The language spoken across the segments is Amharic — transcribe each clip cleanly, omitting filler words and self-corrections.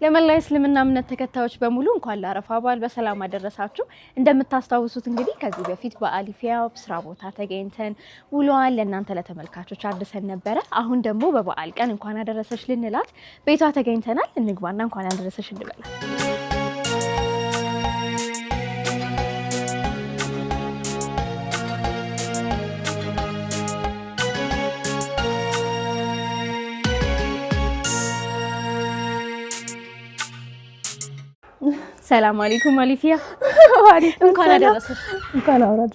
ለመላው እስልምና እምነት ተከታዮች በሙሉ እንኳን ለአረፋ በዓል በሰላም አደረሳችሁ። እንደምታስታውሱት እንግዲህ ከዚህ በፊት በአሊፊያ ስራ ቦታ ተገኝተን ውሏን ለእናንተ ለተመልካቾች አድርሰን ነበረ። አሁን ደግሞ በበዓል ቀን እንኳን አደረሰሽ ልንላት ቤቷ ተገኝተናል። እንግባና እንኳን አደረሰሽ እንበላለን። ሰላም አለይኩም አሊፊያ። እንኳን አደረሰሽ። እንኳን አውራድ።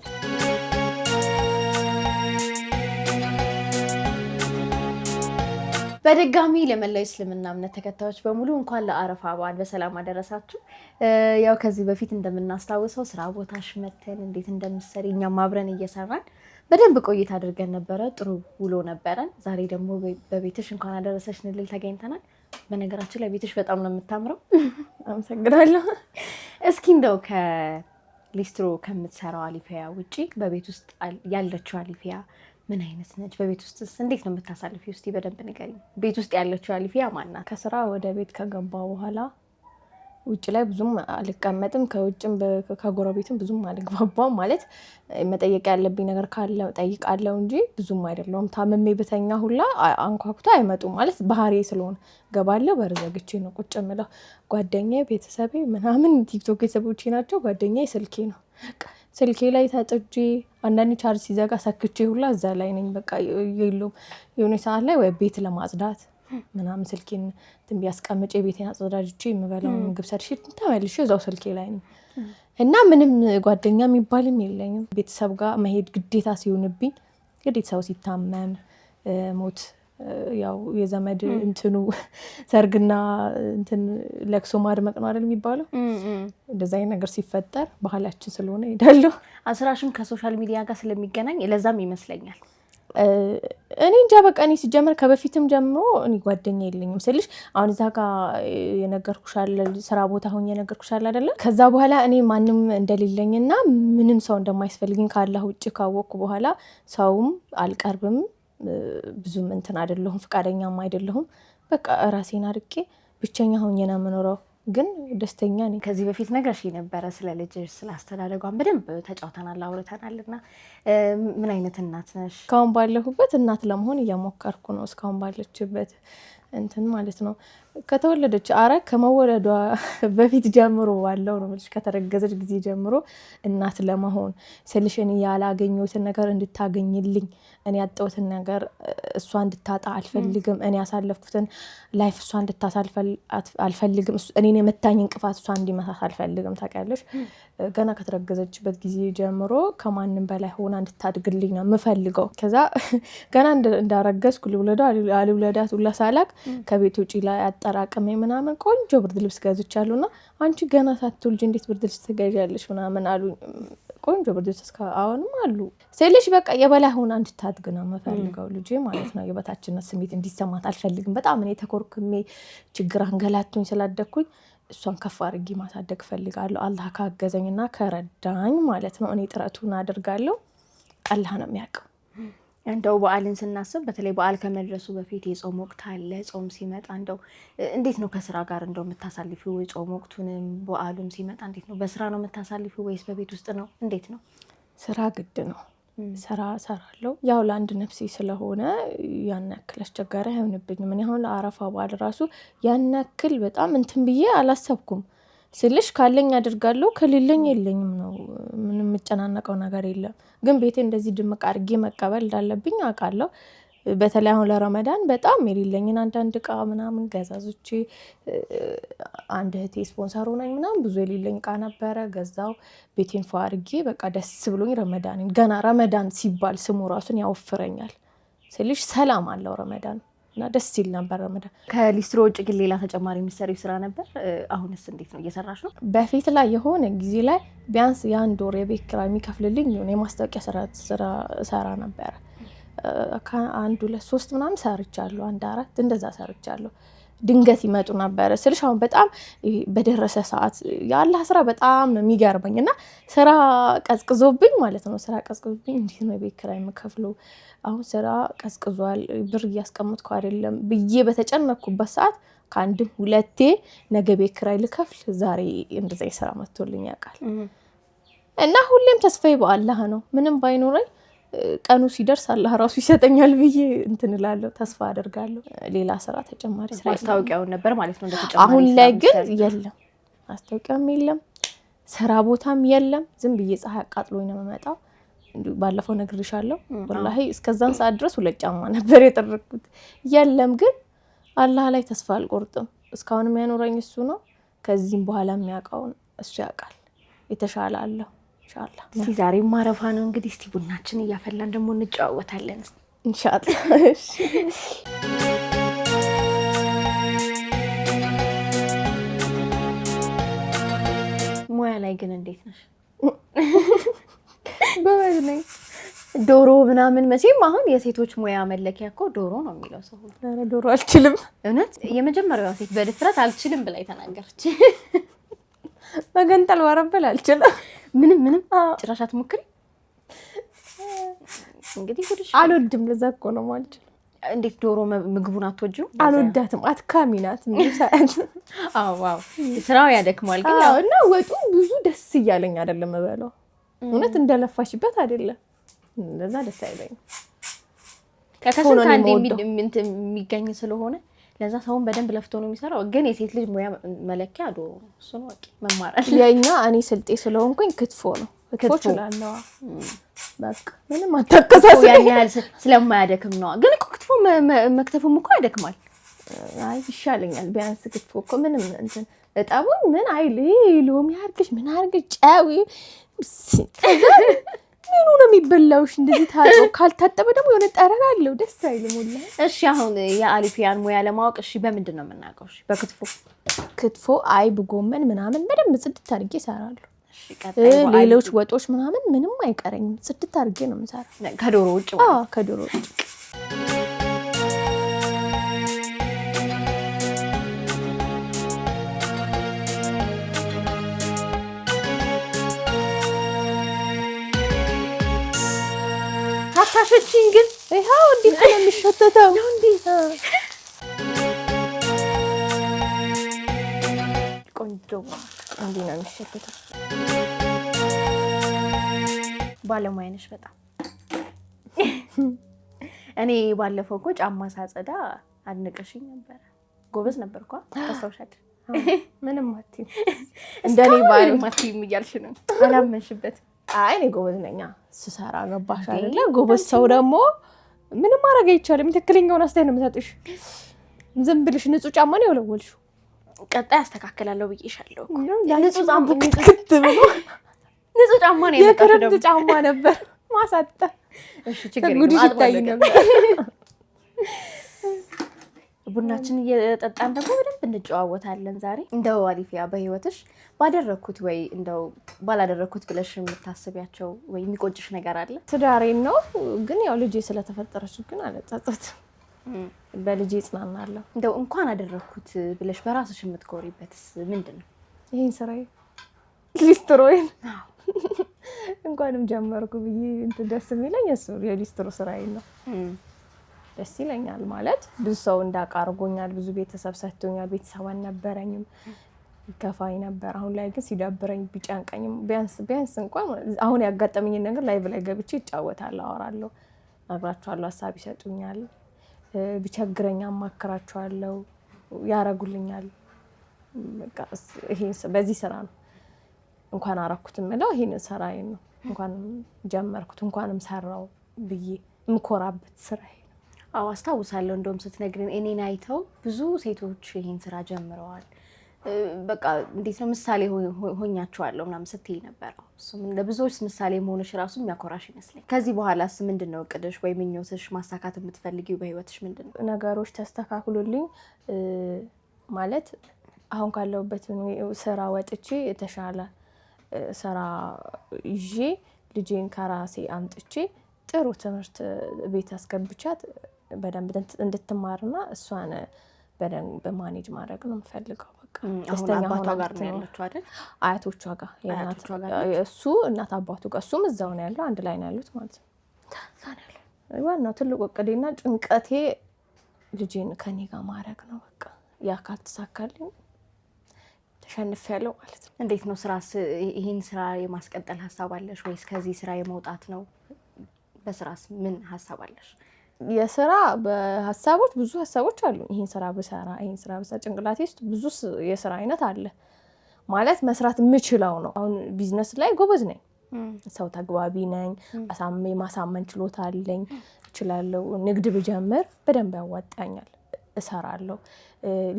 በድጋሚ ለመላው እስልምና እምነት ተከታዮች በሙሉ እንኳን ለአረፋ በዓል በሰላም አደረሳችሁ። ያው ከዚህ በፊት እንደምናስታውሰው ስራ ቦታሽ መተን እንዴት እንደምትሰሪ እኛም አብረን እየሰራን በደንብ ቆይታ አድርገን ነበረ። ጥሩ ውሎ ነበረን። ዛሬ ደግሞ በቤትሽ እንኳን አደረሰሽ እንል ተገኝተናል። በነገራችን ላይ ቤትሽ በጣም ነው የምታምረው። አመሰግናለሁ። እስኪ እንደው ከሊስትሮ ከምትሰራው አሊፊያ ውጪ በቤት ውስጥ ያለችው አሊፊያ ምን አይነት ነች? በቤት ውስጥስ እንዴት ነው የምታሳልፊው? እስቲ በደንብ ንገሪኝ። ቤት ውስጥ ያለችው አሊፊያ ማን ናት? ከስራ ወደ ቤት ከገባው በኋላ ውጭ ላይ ብዙም አልቀመጥም፣ ከውጭም ከጎረቤትም ብዙም አልግባባም። ማለት መጠየቅ ያለብኝ ነገር ካለ ጠይቃለሁ እንጂ ብዙም አይደለሁም። ታመሜ በተኛ ሁላ አንኳኩታ አይመጡም። ማለት ባህሪ ስለሆነ ገባለሁ፣ በር ዘግቼ ነው ቁጭ የምለው። ጓደኛዬ፣ ቤተሰቤ ምናምን ቲክቶክ ቤተሰቦቼ ናቸው። ጓደኛዬ ስልኬ ነው። ስልኬ ላይ ተጥጄ አንዳንዴ ቻርጅ ሲዘጋ ሰክቼ ሁላ እዛ ላይ ነኝ። በቃ የለውም የሆነ ሰዓት ላይ ወይ ቤት ለማጽዳት ምናምን ስልኬን እንትን ቢያስቀምጬ ቤቴን አጸዳጅቼ የምበላውን ምግብ ሰርቼ ተመልሼ እዛው ስልኬ ላይ ነኝ እና ምንም ጓደኛ የሚባልም የለኝም። ቤተሰብ ጋር መሄድ ግዴታ ሲሆንብኝ ግዴታ ሰው ሲታመም ሞት ያው የዘመድ እንትኑ ሰርግና እንትን ለቅሶ ማድመቅ ነው አይደል የሚባለው። እንደዛ አይነት ነገር ሲፈጠር ባህላችን ስለሆነ ሄዳለሁ። አስራሽም ከሶሻል ሚዲያ ጋር ስለሚገናኝ ለዛም ይመስለኛል። እኔ እንጃ በቃ እኔ ሲጀመር ከበፊትም ጀምሮ እኔ ጓደኛ የለኝም ስልሽ አሁን እዛ ጋር የነገርኩሽ አለ ስራ ቦታ ሆኜ የነገርኩሽ አለ አይደለ። ከዛ በኋላ እኔ ማንም እንደሌለኝና ምንም ሰው እንደማይስፈልግኝ ካላህ ውጭ ካወቅኩ በኋላ ሰውም አልቀርብም። ብዙም እንትን አይደለሁም፣ ፍቃደኛም አይደለሁም። በቃ ራሴን አርቄ ብቸኛ ሆኜ ነው የምኖረው፣ ግን ደስተኛ ነኝ። ከዚህ በፊት ነገርሽ የነበረ ስለ ልጅሽ ስለ አስተዳደጓን በደንብ ተጫውተናል፣ አውርተናልና ምን አይነት እናት ነሽ? እስካሁን ባለሁበት እናት ለመሆን እየሞከርኩ ነው። እስካሁን ባለችበት እንትን ማለት ነው። ከተወለደች ከመወለዷ በፊት ጀምሮ ባለው ነው ልጅ ከተረገዘች ጊዜ ጀምሮ እናት ለመሆን ስልሽ እኔ ያላገኘሁትን ነገር እንድታገኝልኝ፣ እኔ ያጣሁትን ነገር እሷ እንድታጣ አልፈልግም። እኔ ያሳለፍኩትን ላይፍ እሷ እንድታሳልፍ አልፈልግም። እኔን የመታኝ እንቅፋት እሷ እንዲመታት አልፈልግም። ታውቂያለሽ፣ ገና ከተረገዘችበት ጊዜ ጀምሮ ከማንም በላይ ሆና እንድታድግልኝ ነው የምፈልገው። ከዛ ገና እንዳረገዝኩ ልውለዳት ሁላ ሳላቅ ከቤት ውጭ ላይ አጠራቅሜ ምናምን ቆንጆ ብርድ ልብስ ገዝቻለሁና አንቺ ገና ሳትወልጂ እንዴት ብርድ ልብስ ትገዣለሽ ምናምን አሉኝ። ቆንጆ ብርድ ልብስ አሁንም አሉ ስልሽ በቃ የበላይ ሆና እንድታድግ ነው የምፈልገው ልጄ ማለት ነው። የበታችነት ስሜት እንዲሰማት አልፈልግም። በጣም እኔ ተኮርክሜ ችግር አንገላቱኝ ስላደግኩኝ እሷን ከፍ አድርጌ ማሳደግ እፈልጋለሁ። አላህ ካገዘኝና ከረዳኝ ማለት ነው። እኔ ጥረቱን አደርጋለሁ። አላህ ነው የሚያውቀው። እንደው በዓልን ስናስብ በተለይ በዓል ከመድረሱ በፊት የጾም ወቅት አለ። ጾም ሲመጣ እንደው እንዴት ነው ከስራ ጋር እንደው የምታሳልፊው? የጾም ወቅቱንም በዓሉም ሲመጣ እንዴት ነው? በስራ ነው የምታሳልፊው ወይስ በቤት ውስጥ ነው? እንዴት ነው? ስራ ግድ ነው። ስራ እሰራለሁ። ያው ለአንድ ነፍሴ ስለሆነ ያን ያክል አስቸጋሪ አይሆንብኝም። እኔ አሁን ለአረፋ በዓል ራሱ ያን ያክል በጣም እንትን ብዬ አላሰብኩም ስልሽ ካለኝ አድርጋለሁ፣ ከሌለኝ የለኝም ነው። ምንም የምጨናነቀው ነገር የለም። ግን ቤቴ እንደዚህ ድምቅ አድርጌ መቀበል እንዳለብኝ አውቃለሁ። በተለይ አሁን ለረመዳን በጣም የሌለኝን አንዳንድ እቃ ምናምን ገዛዞቼ፣ አንድ እህቴ ስፖንሰር ሆናኝ ምናምን ብዙ የሌለኝ እቃ ነበረ ገዛው። ቤቴን ፏ አድርጌ በቃ ደስ ብሎኝ ረመዳንን ገና ረመዳን ሲባል ስሙ ራሱን ያወፍረኛል ስልሽ ሰላም አለው ረመዳን እና ደስ ይል ነበር ረመዳን። ከሊስትሮ ውጭ ግን ሌላ ተጨማሪ የሚሰሪው ስራ ነበር? አሁንስ እንዴት ነው እየሰራሽ ነው? በፊት ላይ የሆነ ጊዜ ላይ ቢያንስ የአንድ ወር የቤት ኪራይ የሚከፍልልኝ የሆነ የማስታወቂያ ስራ ሰራ ነበረ። ከአንድ 2 3 ምናምን ሰርቻለሁ። 1 4 እንደዛ ሰርቻለሁ። ድንገት ይመጡ ነበር ስልሽ አሁን በጣም በደረሰ ሰዓት የአላህ ስራ በጣም ነው የሚገርመኝ እና ስራ ቀዝቅዞብኝ ማለት ነው። ስራ ቀዝቅዞብኝ እንዴት ነው የቤት ኪራይ የምከፍለው? አሁን ስራ ቀዝቅዟል፣ ብር እያስቀመጥኩ አይደለም ብዬ በተጨነኩበት ሰዓት ከአንድም ሁለቴ ነገ ቤት ኪራይ ልከፍል ዛሬ እንደዛ ስራ መጥቶልኝ ያውቃል። እና ሁሌም ተስፋዬ በአላህ ነው። ምንም ባይኖረኝ ቀኑ ሲደርስ አላህ ራሱ ይሰጠኛል ብዬ እንትን እላለሁ፣ ተስፋ አደርጋለሁ። ሌላ ስራ ተጨማሪ ስራ ማስታወቂያውን ነበር ማለት ነው እንደተጨማሪ። አሁን ላይ ግን የለም፣ ማስታወቂያም የለም፣ ስራ ቦታም የለም። ዝም ብዬ ፀሐይ አቃጥሎኝ ነው የምመጣው። ባለፈው ነግሬሻለሁ። ወላሂ እስከዛን ሰዓት ድረስ 2 ጫማ ነበር የጠረኩት። የለም ግን አላህ ላይ ተስፋ አልቆርጥም። እስካሁን የሚያኖረኝ እሱ ነው። ከዚህም በኋላ የሚያውቀውን እሱ ያውቃል። የተሻለ አለው ኢንሻአላህ። እስቲ ዛሬ ማረፋ ነው እንግዲህ። እስቲ ቡናችን እያፈላን ደግሞ እንጨዋወታለን ኢንሻአላህ። እሺ ሙያ ላይ ግን እንዴት ነሽ? በወዝ ነኝ። ዶሮ ምናምን መቼም አሁን የሴቶች ሙያ መለኪያ እኮ ዶሮ ነው የሚለው ሰው ሁሉ። ኧረ ዶሮ አልችልም። እውነት የመጀመሪያዋ ሴት በድፍረት አልችልም ብላ ተናገረች። መገንጠል ወረበል አልችልም። ምንም ጭራሽ አትሞክሪ። እንግዲህ ጉድሽ አልወድም። ለዛ እኮ ነው ማለት። እንዴት ዶሮ ምግቡን አትወጂው? አልወዳትም። አትካሚ ናት ሰዓት። ዋው ስራው ያደክማል። ግን ያው እና ወጡ ብዙ ደስ እያለኝ አይደለም እበለው። እውነት እንደለፋሽበት አይደለም። ለዛ ደስ አይለኝም። ከከሰንት አንዴ የሚገኝ ስለሆነ ለዛ ሰውን በደንብ ለፍቶ ነው የሚሰራው። ግን የሴት ልጅ ሙያ መለኪያ ዶሮ ነው። እሱ ነው ወቂ መማራል። የኛ እኔ ስልጤ ስለሆንኩኝ ክትፎ ነው። ክትፎ እችላለሁ። በቃ ምንም አታከሳስ ያን ያህል ስለማያደክም ነው። ግን እኮ ክትፎ መክተፍም እኮ ያደክማል። አይ ይሻለኛል። ቢያንስ ክትፎ እኮ ምንም እንትን እጣቡን ምን አይል ሎሚ አድርገሽ ምን አድርገሽ ጫዊ ምኑ ነው የሚበላውሽ? እንደዚህ ታጥቦ ካልታጠበ ደግሞ የሆነ ጠረን አለው። ደስ አይልም ወላሂ። እሺ አሁን የአሊፊያን ሙያ ለማወቅ እሺ በምንድን ነው የምናውቀው? እሺ በክትፎ ክትፎ አይብ ጎመን ምናምን በደንብ ጽድት አድርጌ እሰራለሁ። ሌሎች ወጦች ምናምን ምንም አይቀረኝም። ጽድት አድርጌ ነው የምሰራው ከዶሮ ውጭ። ከዶሮ ውጭ። ታታሽቺኝ ግን ይሄው እንዴት ነው የሚሸተተው? ነው እንዴ? ቆንጆ እንዴ ነው የሚሸተተው። ባለሙያ ነሽ በጣም። እኔ ባለፈው እኮ ጫማ ሳጸዳ አድንቀሽኝ ነበር። ጎበዝ ነበርኳ። ታስታውሻለሽ? ምንም አትይም። እንደኔ ምንም አትይም እያልሽ ነው። አላመንሽበትም። አይ እኔ ጎበዝ ነኝ ስሰራ። ገባሽ አይደለ? ጎበዝ ሰው ደግሞ ምንም ማድረግ አይቻልም። ትክክለኛውን አስተያየት ነው የምሰጥሽ። ዝም ብለሽ ንጹህ ጫማ ነው የወለወልሽው። ቀጣይ አስተካክላለሁ ብዬሻለሁ እኮ። ንጹህ ጫማ ክትክት ብሎ ንጹህ ጫማ ነው የመጣው። የክረምት ጫማ ነበር ማሳጠ። እሺ ችግር ጉድሽ ይታይ ነበር። ቡናችን እየጠጣን ደግሞ በደንብ እንጨዋወታለን ዛሬ። እንደው አሊፊያ በህይወትሽ ባደረኩት ወይ እንደው ባላደረኩት ብለሽ የምታስቢያቸው ወይ የሚቆጭሽ ነገር አለ? ትዳሬን ነው ግን ያው ልጄ ስለተፈጠረች ግን አልጸጸትም። በልጄ እጽናናለሁ። እንደው እንኳን አደረኩት ብለሽ በራስሽ የምትኮሪበትስ ምንድን ነው? ይሄን ስራዬ ሊስትሮዬን እንኳንም ጀመርኩ ብዬ እንትን ደስ የሚለኝ እሱ የሊስትሮ ስራዬ ነው። ደስ ይለኛል ማለት ብዙ ሰው እንዳቃርጎኛል። ብዙ ቤተሰብ ሰጥቶኛል። ቤተሰብ አልነበረኝም፣ ይከፋኝ ነበር። አሁን ላይ ግን ሲደብረኝ ቢጨንቀኝም ቢያንስ እንኳን አሁን ያጋጠመኝን ነገር ላይቭ ላይ ገብቼ እጫወታለሁ፣ አወራለሁ፣ ነግራቸዋለሁ፣ ሀሳብ ይሰጡኛል። ቢቸግረኝ አማክራቸዋለሁ፣ ያረጉልኛል። በቃ ይሄ በዚህ ስራ ነው እንኳን አረኩት የምለው ይሄን ስራዬ ነው። እንኳን ጀመርኩት እንኳንም ሰራው ብዬ የምኮራበት ስራዬ ነው። አዎ አስታውሳለሁ። እንደውም ስትነግሪን እኔን አይተው ብዙ ሴቶች ይሄን ስራ ጀምረዋል። በቃ እንዴት ነው ምሳሌ ሆኛቸዋለሁ ምናምን ስትይ ነበር። እሱም ለብዙዎች ምሳሌ መሆንሽ ራሱ የሚያኮራሽ ይመስለኝ። ከዚህ በኋላስ ምንድነው እቅድሽ ወይ ምኞትሽ? ማሳካት የምትፈልጊው በህይወትሽ ምንድነው? ነገሮች ተስተካክሉልኝ ማለት አሁን ካለሁበት ስራ ወጥቼ የተሻለ ስራ ይዤ ልጄን ከራሴ አምጥቼ ጥሩ ትምህርት ቤት አስገብቻት በደንብ እንድትማርና እሷን በደንብ ማኔጅ ማድረግ ነው የምፈልገው። በቃ ደስተኛ ሆና ጋር ነው ያለችው አይደል? አያቶቿ ጋር እሱ እናት አባቱ ጋር እሱም እዛው ነው ያለው፣ አንድ ላይ ነው ያሉት ማለት ነው። ዋናው ትልቁ እቅዴና ጭንቀቴ ልጄን ከኔ ጋር ማድረግ ነው። በቃ ያ ካልተሳካልኝ ተሸንፌያለሁ ማለት ነው። እንዴት ነው ስራስ? ይሄን ስራ የማስቀጠል ሀሳብ አለሽ ወይስ ከዚህ ስራ የመውጣት ነው? በስራስ ምን ሀሳብ አለሽ? የስራ በሀሳቦች ብዙ ሀሳቦች አሉ። ይሄን ስራ ብሰራ ጭንቅላቴ ውስጥ ብዙ የስራ አይነት አለ ማለት መስራት የምችለው ነው። አሁን ቢዝነስ ላይ ጎበዝ ነኝ፣ ሰው ተግባቢ ነኝ፣ ማሳመን ችሎታ አለኝ፣ እችላለሁ። ንግድ ብጀምር በደንብ ያዋጣኛል፣ እሰራለሁ።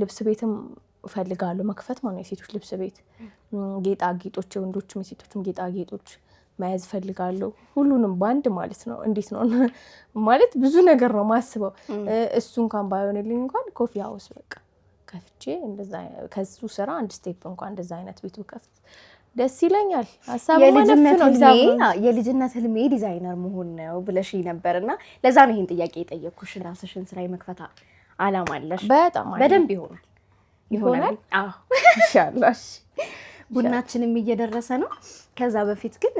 ልብስ ቤትም እፈልጋለሁ መክፈት ማለት የሴቶች ልብስ ቤት፣ ጌጣጌጦች፣ የወንዶችም የሴቶችም ጌጣጌጦች መያዝ ፈልጋለሁ። ሁሉንም ባንድ ማለት ነው። እንዴት ነው ማለት ብዙ ነገር ነው ማስበው። እሱ እንኳን ባይሆንልኝ እንኳን ኮፊ ሃውስ በቃ ከፍቼ እንደዛ ከሱ ስራ አንድ ስቴፕ እንኳን እንደዛ አይነት ቤት ብከፍት ደስ ይለኛል። ሀሳቡ የልጅነት ህልሜ ዲዛይነር መሆን ነው ብለሽ ነበርና ለዛ ነው ይሄን ጥያቄ የጠየቅኩሽ። ራስሽን ስራ የመክፈት አላማ አለሽ? በጣም በደንብ ይሆናል። አዎ ኢንሻአላህ። ቡናችንም እየደረሰ ነው። ከዛ በፊት ግን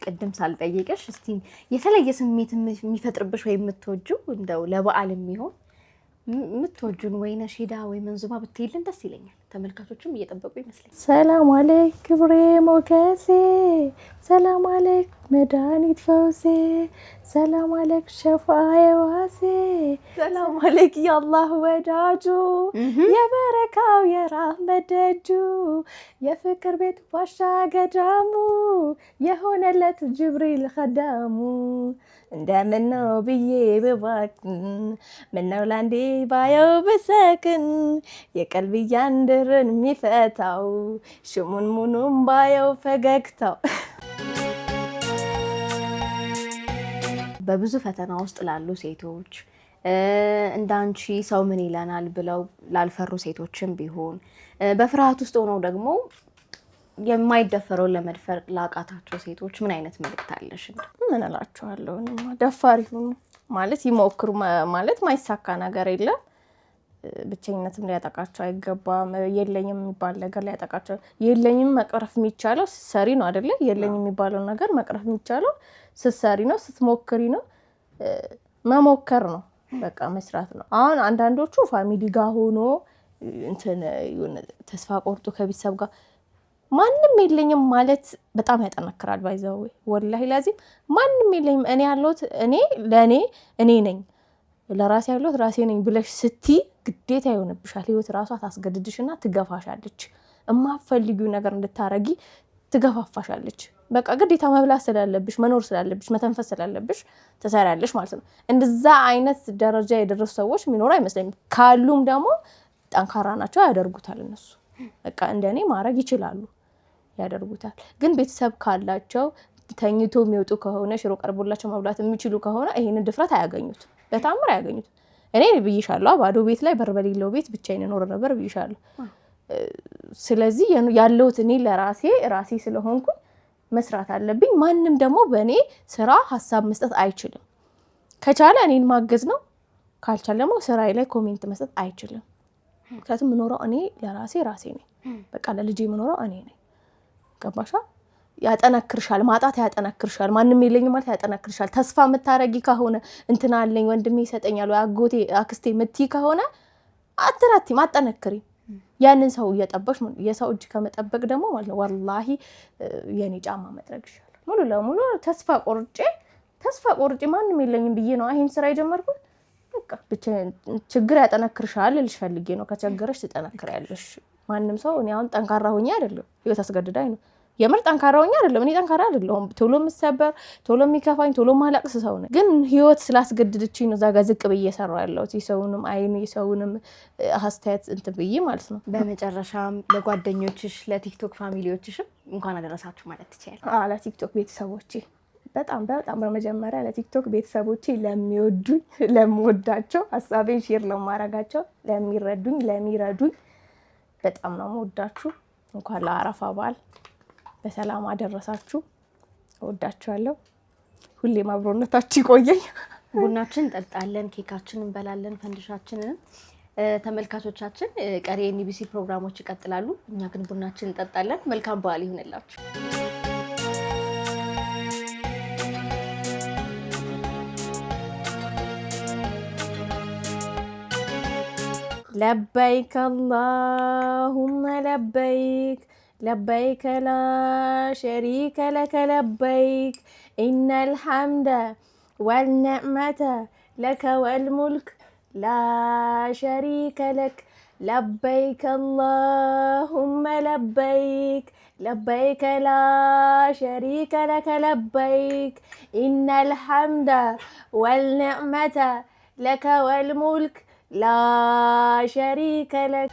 ቅድም ሳልጠይቅሽ እስቲ የተለየ ስሜት የሚፈጥርብሽ ወይ የምትወጂው እንደው ለበዓል የሚሆን የምትወጂውን ወይ ነሺዳ ወይ መንዙማ ብትይልን ደስ ይለኛል። ተመልካቾችም እየጠበቁ ይመስለኛል። ሰላም አለይክ ክብሬ ሞገሴ፣ ሰላም አለይክ መድኃኒት ፈውሴ፣ ሰላም አለይክ ሸፋዬ ዋሴ፣ ሰላም አለይክ የአላህ ወዳጁ የበረካው የራህመት ደጁ የፍቅር ቤት ዋሻ ገዳሙ የሆነለት ጅብሪል ኸዳሙ እንደምነው ብዬ ብባክን ምነው ላንዴ ባየው ብሰክን የቀልብያ እንድርን የሚፈታው ሽሙን ሙኑም ባየው ፈገግታው። በብዙ ፈተና ውስጥ ላሉ ሴቶች እንዳንቺ ሰው ምን ይለናል ብለው ላልፈሩ ሴቶችም ቢሆን በፍርሃት ውስጥ ሆነው ደግሞ የማይደፈረውን ለመድፈር ላቃታቸው ሴቶች ምን አይነት መልእክት አለሽ? ምን እላቸዋለሁ? ደፋሪ ሁኑ ማለት ይሞክሩ ማለት ማይሳካ ነገር የለም። ብቸኝነትም ሊያጠቃቸው አይገባም። የለኝም የሚባል ነገር ሊያጠቃቸው የለኝም መቅረፍ የሚቻለው ስትሰሪ ነው አይደለ? የለኝም የሚባለው ነገር መቅረፍ የሚቻለው ስትሰሪ ነው፣ ስትሞክሪ ነው። መሞከር ነው በቃ መስራት ነው። አሁን አንዳንዶቹ ፋሚሊ ጋር ሆኖ እንትን ተስፋ ቆርጦ ከቤተሰብ ጋር ማንም የለኝም ማለት በጣም ያጠናክራል። ባይዘው ወላሂ ላዚም ማንም የለኝም እኔ ያለሁት እኔ ነኝ ለራሴ ያለሁት ራሴ ነኝ ብለሽ ስትይ ግዴታ ይሆንብሻል። ህይወት ራሷ ታስገድድሽና ትገፋሻለች። እማፈልጊው ነገር እንድታረጊ ትገፋፋሻለች። በቃ ግዴታ መብላት ስላለብሽ፣ መኖር ስላለብሽ፣ መተንፈስ ስላለብሽ ትሰሪያለሽ ማለት ነው። እንደዛ አይነት ደረጃ የደረሱ ሰዎች የሚኖሩ አይመስለኝም። ካሉም ደግሞ ጠንካራ ናቸው፣ ያደርጉታል። እነሱ በቃ እንደኔ ማድረግ ይችላሉ፣ ያደርጉታል። ግን ቤተሰብ ካላቸው ተኝቶ የሚወጡ ከሆነ ሽሮ ቀርቦላቸው መብላት የሚችሉ ከሆነ ይሄንን ድፍረት አያገኙት፣ በታምር አያገኙት። እኔ ብይሻለሁ፣ ባዶ ቤት ላይ በር በሌለው ቤት ብቻዬን እኖር ነበር ብይሻለሁ። ስለዚህ ያለሁት እኔ ራሴ ስለሆንኩ መስራት አለብኝ። ማንም ደግሞ በእኔ ስራ ሀሳብ መስጠት አይችልም። ከቻለ እኔን ማገዝ ነው፣ ካልቻለ ደግሞ ስራዬ ላይ ኮሜንት መስጠት አይችልም። ምክንያቱም የምኖረው እኔ ራሴ ነኝ። በቃ ለልጄ የምኖረው እኔ ነኝ። ገባሻ? ያጠነክርሻል፣ ማጣት ያጠነክርሻል። ማንም የለኝም ማለት ያጠነክርሻል። ተስፋ የምታረጊ ከሆነ እንትና አለኝ ወንድሜ ይሰጠኛል ወይ አጎቴ አክስቴ የምትይ ከሆነ አትራቲም፣ አጠነክሪ። ያንን ሰው እየጠበቅሽ የሰው እጅ ከመጠበቅ ደግሞ ማለት ነው ወላሂ የኔ ጫማ መጥረግ ይሻላል። ሙሉ ለሙሉ ተስፋ ቆርጬ ማንም የለኝም ብዬ ነው ይሄን ስራ የጀመርኩት። በቃ ብቻ ችግር ያጠነክርሻል ልልሽ ፈልጌ ነው። ከቸገረሽ ትጠነክሪያለሽ። ማንም ሰው እኔ አሁን ጠንካራ ሆኜ አይደለም፣ ህይወት አስገድዳኝ ነው። የምር ጠንካራ ሆኜ አይደለም። እኔ ጠንካራ አይደለሁም። ቶሎ የምሰበር፣ ቶሎ የሚከፋኝ፣ ቶሎ ማለቅስ ሰው ነኝ። ግን ህይወት ስላስገድድችኝ ነው እዛ ጋር ዝቅ ብዬ እየሰራሁ ያለሁት። የሰውንም አይን የሰውንም አስተያየት እንትን ብዬ ማለት ነው። በመጨረሻም ለጓደኞችሽ ለቲክቶክ ፋሚሊዎችሽም እንኳን አደረሳችሁ ማለት ትችያለሽ? ለቲክቶክ ቤተሰቦቼ በጣም በመጀመሪያ ለቲክቶክ ቤተሰቦቼ ለሚወዱኝ፣ ለምወዳቸው፣ ሀሳቤን ሼር ለማረጋቸው፣ ለሚረዱኝ በጣም ነው የምወዳችሁ። እንኳን ለአረፋ በዓል በሰላም አደረሳችሁ። እወዳችኋለሁ። ሁሌም አብሮነታችሁ ይቆየኝ። ቡናችን እንጠጣለን፣ ኬካችንን እንበላለን፣ ፈንድሻችንን ተመልካቾቻችን ቀሪ የኢቢሲ ፕሮግራሞች ይቀጥላሉ። እኛ ግን ቡናችን እንጠጣለን። መልካም በዓል ይሁንላችሁ። لبيك اللهم لبيك لبيك لا شريك لك لبيك إن الحمد والنعمة لك والملك لا شريك لك لبيك اللهم لبيك لبيك لا شريك لك لبيك إن الحمد والنعمة لك والملك لا شريك لك.